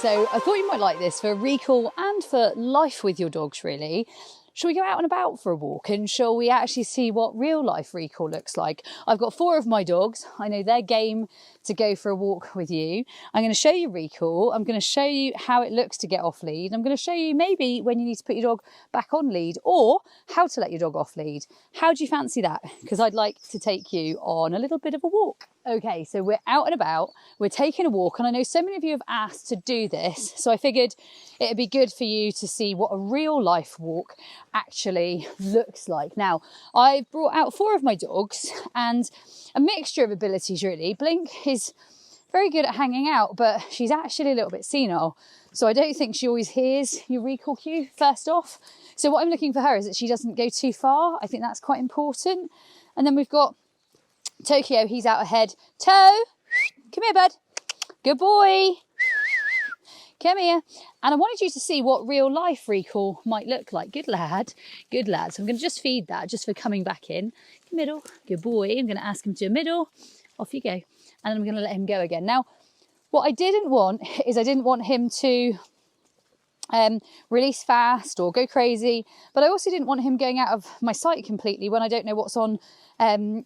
So I thought you might like this for recall and for life with your dogs, really. Shall we go out and about for a walk and shall we actually see what real life recall looks like? I've got 4 of my dogs. I know they're game to go for a walk with you. I'm going to show you recall. I'm going to show you how it looks to get off lead. I'm going to show you maybe when you need to put your dog back on lead or how to let your dog off lead. How do you fancy that? Because I'd like to take you on a little bit of a walk. Okay, so we're out and about, we're taking a walk, and I know so many of you have asked to do this, so I figured it'd be good for you to see what a real life walk actually looks like. Now, I've brought out 4 of my dogs and a mixture of abilities really. Blink is very good at hanging out, but she's actually a little bit senile, so I don't think she always hears your recall cue first off. So what I'm looking for her is that she doesn't go too far. I think that's quite important. And then we've got Tokyo, he's out ahead. Toe, come here, bud. Good boy. Come here. And I wanted you to see what real life recall might look like. Good lad, good lad. So I'm going to just feed that just for coming back in. Middle, good boy. I'm going to ask him to a middle. Off you go. And then I'm going to let him go again. Now, what I didn't want is I didn't want him to release fast or go crazy, but I also didn't want him going out of my sight completely when I don't know what's on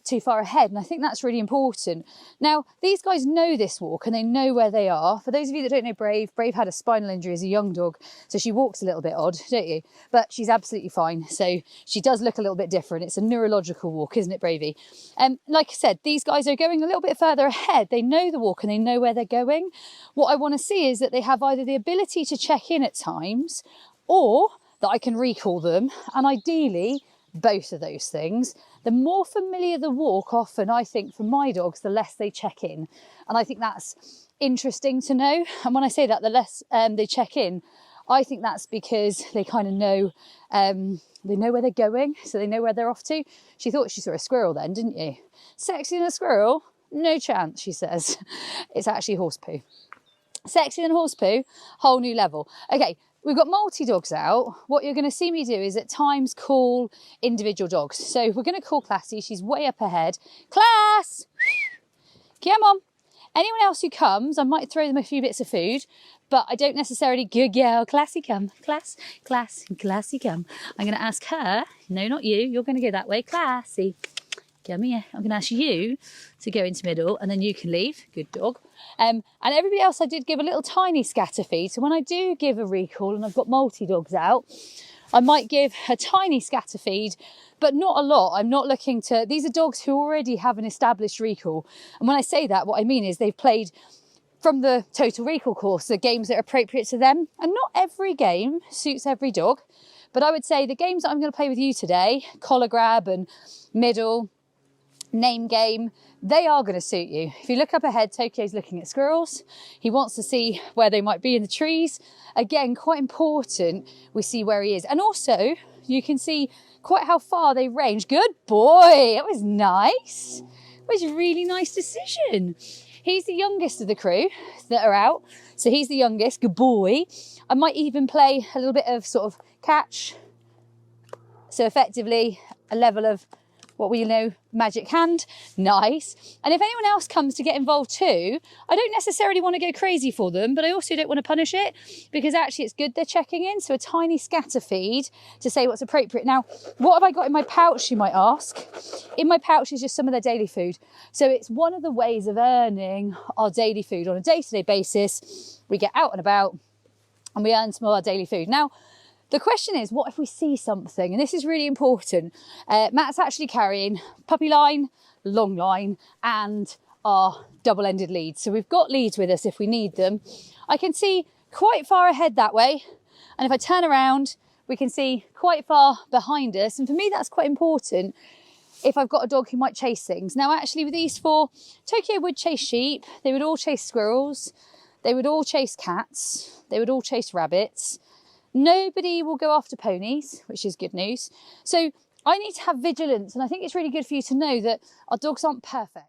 too far ahead, and I think that's really important. Now, these guys know this walk and they know where they are. For those of you that don't know Brave had a spinal injury as a young dog, so she walks a little bit odd, don't you? But she's absolutely fine, so she does look a little bit different. It's a neurological walk, isn't it, Bravey? Like I said, these guys are going a little bit further ahead. They know the walk and they know where they're going. What I want to see is that they have either the ability to check in at times or that I can recall them, and ideally both of those things. The more familiar the walk, often I think for my dogs, the less they check in, and I think that's interesting to know. And when I say that, the less they check in, I think that's because they kind of know they know where they're going, so they know where they're off to. She thought she saw a squirrel then, didn't you? Sexy than a squirrel? No chance, she says. It's actually horse poo. Sexy than horse poo, whole new level. Okay, we've got multi-dogs out. What you're going to see me do is at times call individual dogs. So we're going to call Classy. She's way up ahead. Class! Come on. Anyone else who comes, I might throw them a few bits of food, but I don't necessarily, good girl, Classy come. Classy come. I'm going to ask her, no, not you, you're going to go that way. Classy, come here. I'm going to ask you to go into middle and then you can leave. Good dog. And everybody else I did give a little tiny scatter feed. So when I do give a recall and I've got multi-dogs out, I might give a tiny scatter feed, but not a lot. I'm not looking to, these are dogs who already have an established recall. And when I say that, what I mean is they've played from the total recall course, the games that are appropriate to them. And not every game suits every dog, but I would say the games that I'm going to play with you today, collar grab and middle, name game, they are going to suit you. If you look up ahead, Tokyo's looking at squirrels. He wants to see where they might be in the trees. Again, quite important we see where he is. And also, you can see quite how far they range. Good boy, that was nice. It was a really nice decision. He's the youngest of the crew that are out. So he's the youngest, good boy. I might even play a little bit of sort of catch. So effectively a level of what we know, magic hand, nice. And if anyone else comes to get involved too, I don't necessarily want to go crazy for them, but I also don't want to punish it because actually it's good they're checking in. So a tiny scatter feed to say what's appropriate. Now, what have I got in my pouch, you might ask? In my pouch is just some of their daily food. So it's one of the ways of earning our daily food on a day-to-day basis. We get out and about and we earn some of our daily food. Now, the question is, what if we see something? And this is really important. Matt's actually carrying puppy line, long line, and our double-ended leads. So we've got leads with us if we need them. I can see quite far ahead that way. And if I turn around, we can see quite far behind us. And for me, that's quite important if I've got a dog who might chase things. Now, actually, with these 4, Tokyo would chase sheep. They would all chase squirrels. They would all chase cats. They would all chase rabbits. Nobody will go after ponies, which is good news. So I need to have vigilance, and I think it's really good for you to know that our dogs aren't perfect.